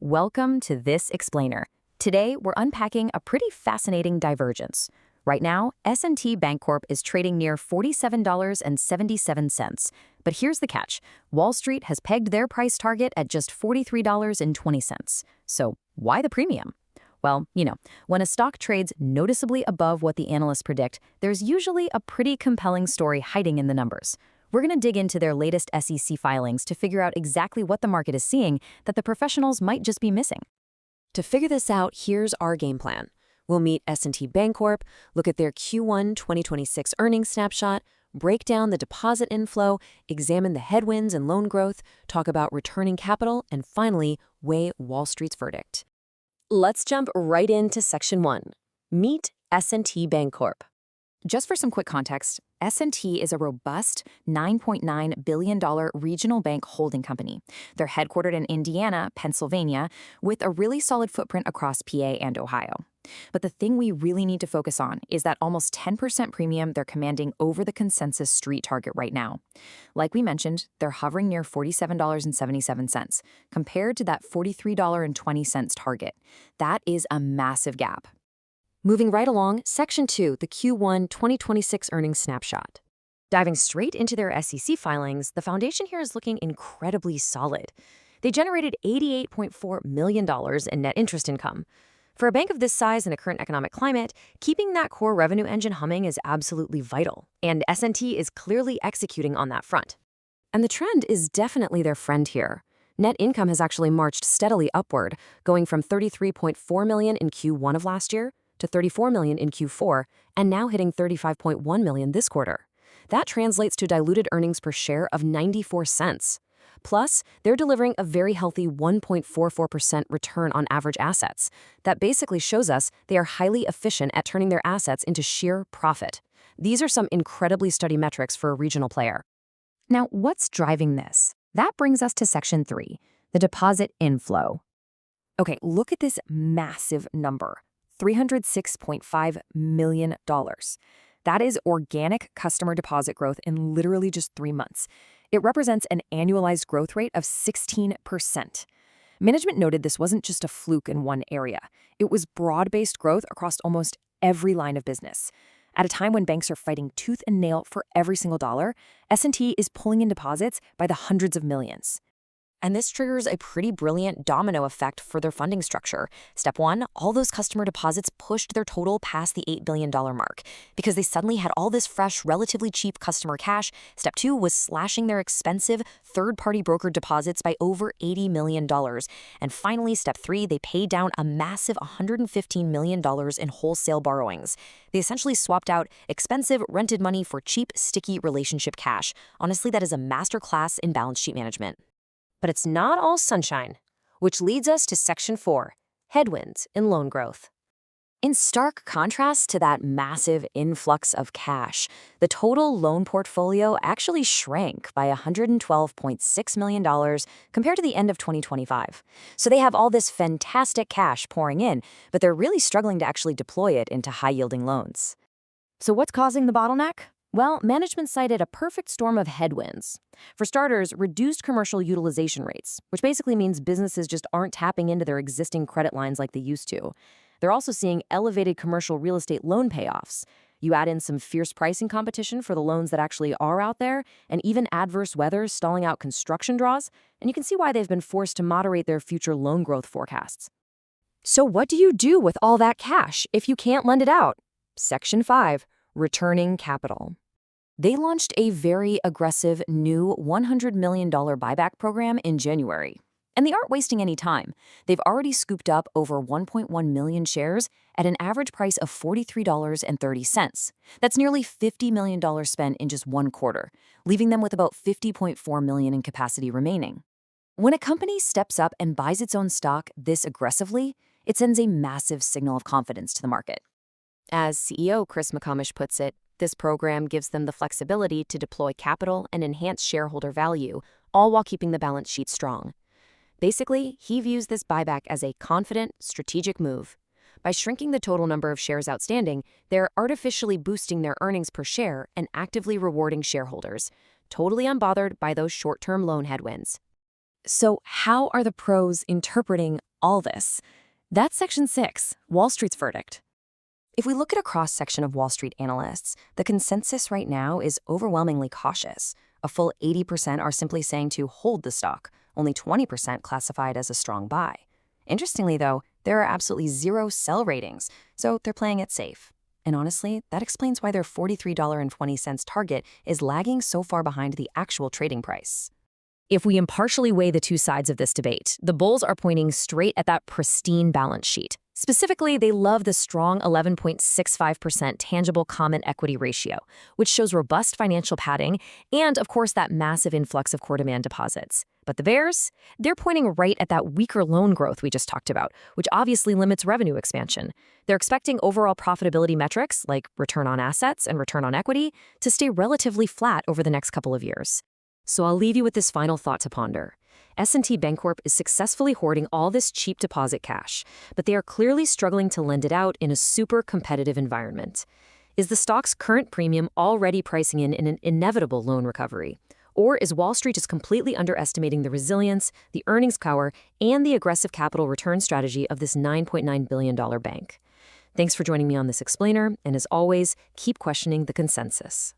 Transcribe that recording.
Welcome to This Explainer. Today, we're unpacking a pretty fascinating divergence. Right now, S&T Bancorp is trading near $47.77. But here's the catch. Wall Street has pegged their price target at just $43.20. So why the premium? Well, when a stock trades noticeably above what the analysts predict, there's usually a pretty compelling story hiding in the numbers. We're going to dig into their latest SEC filings to figure out exactly what the market is seeing that the professionals might just be missing. To figure this out, here's our game plan. We'll meet S&T Bancorp, look at their Q1 2026 earnings snapshot, break down the deposit inflow, examine the headwinds and loan growth, talk about returning capital, and finally, weigh Wall Street's verdict. Let's jump right into Section 1. Meet S&T Bancorp. Just for some quick context, S&T is a robust $9.9 billion regional bank holding company. They're headquartered in Indiana, Pennsylvania, with a really solid footprint across PA and Ohio. But the thing we really need to focus on is that almost 10% premium they're commanding over the consensus street target right now. Like we mentioned, they're hovering near $47.77, compared to that $43.20 target. That is a massive gap. Moving right along, Section 2, the Q1 2026 earnings snapshot. Diving straight into their SEC filings, the foundation here is looking incredibly solid. They generated $88.4 million in net interest income. For a bank of this size in a current economic climate, keeping that core revenue engine humming is absolutely vital, and S&T is clearly executing on that front. And the trend is definitely their friend here. Net income has actually marched steadily upward, going from $33.4 million in Q1 of last year to $34 million in Q4, and now hitting $35.1 million this quarter. That translates to diluted earnings per share of 94 cents. Plus, they're delivering a very healthy 1.44% return on average assets. That basically shows us they are highly efficient at turning their assets into sheer profit. These are some incredibly steady metrics for a regional player. Now, what's driving this? That brings us to Section 3, the deposit inflow. Okay, look at this massive number. $306.5 million. That is organic customer deposit growth in literally just 3 months. It represents an annualized growth rate of 16%. Management noted this wasn't just a fluke in one area. It was broad-based growth across almost every line of business. At a time when banks are fighting tooth and nail for every single dollar, S&T is pulling in deposits by the hundreds of millions. And this triggers a pretty brilliant domino effect for their funding structure. Step 1, all those customer deposits pushed their total past the $8 billion mark. Because they suddenly had all this fresh, relatively cheap customer cash, Step 2 was slashing their expensive third-party brokered deposits by over $80 million. And finally, Step 3, they paid down a massive $115 million in wholesale borrowings. They essentially swapped out expensive rented money for cheap, sticky relationship cash. Honestly, that is a masterclass in balance sheet management. But it's not all sunshine, which leads us to Section 4, headwinds in loan growth. In stark contrast to that massive influx of cash, the total loan portfolio actually shrank by $112.6 million compared to the end of 2025. So they have all this fantastic cash pouring in, but they're really struggling to actually deploy it into high-yielding loans. So what's causing the bottleneck? Well, management cited a perfect storm of headwinds. For starters, reduced commercial utilization rates, which basically means businesses just aren't tapping into their existing credit lines like they used to. They're also seeing elevated commercial real estate loan payoffs. You add in some fierce pricing competition for the loans that actually are out there, and even adverse weather stalling out construction draws, and you can see why they've been forced to moderate their future loan growth forecasts. So what do you do with all that cash if you can't lend it out? Section 5. Returning capital. They launched a very aggressive new $100 million buyback program in January. And they aren't wasting any time. They've already scooped up over 1.1 million shares at an average price of $43.30. That's nearly $50 million spent in just one quarter, leaving them with about $50.4 million in capacity remaining. When a company steps up and buys its own stock this aggressively, it sends a massive signal of confidence to the market. As CEO Chris McComish puts it, this program gives them the flexibility to deploy capital and enhance shareholder value, all while keeping the balance sheet strong. Basically, he views this buyback as a confident, strategic move. By shrinking the total number of shares outstanding, they're artificially boosting their earnings per share and actively rewarding shareholders, totally unbothered by those short-term loan headwinds. So how are the pros interpreting all this. That's Section 6, Wall Street's verdict. If we look at a cross-section of Wall Street analysts, the consensus right now is overwhelmingly cautious. A full 80% are simply saying to hold the stock, only 20% classify it as a strong buy. Interestingly, though, there are absolutely zero sell ratings, so they're playing it safe. And honestly, that explains why their $43.20 target is lagging so far behind the actual trading price. If we impartially weigh the two sides of this debate, the bulls are pointing straight at that pristine balance sheet. Specifically, they love the strong 11.65% tangible common equity ratio, which shows robust financial padding and, of course, that massive influx of core demand deposits. But the bears, they're pointing right at that weaker loan growth we just talked about, which obviously limits revenue expansion. They're expecting overall profitability metrics, like return on assets and return on equity, to stay relatively flat over the next couple of years. So I'll leave you with this final thought to ponder. S&T Bancorp is successfully hoarding all this cheap deposit cash, but they are clearly struggling to lend it out in a super competitive environment. Is the stock's current premium already pricing in an inevitable loan recovery? Or is Wall Street just completely underestimating the resilience, the earnings power, and the aggressive capital return strategy of this $9.9 billion bank? Thanks for joining me on this explainer, and as always, keep questioning the consensus.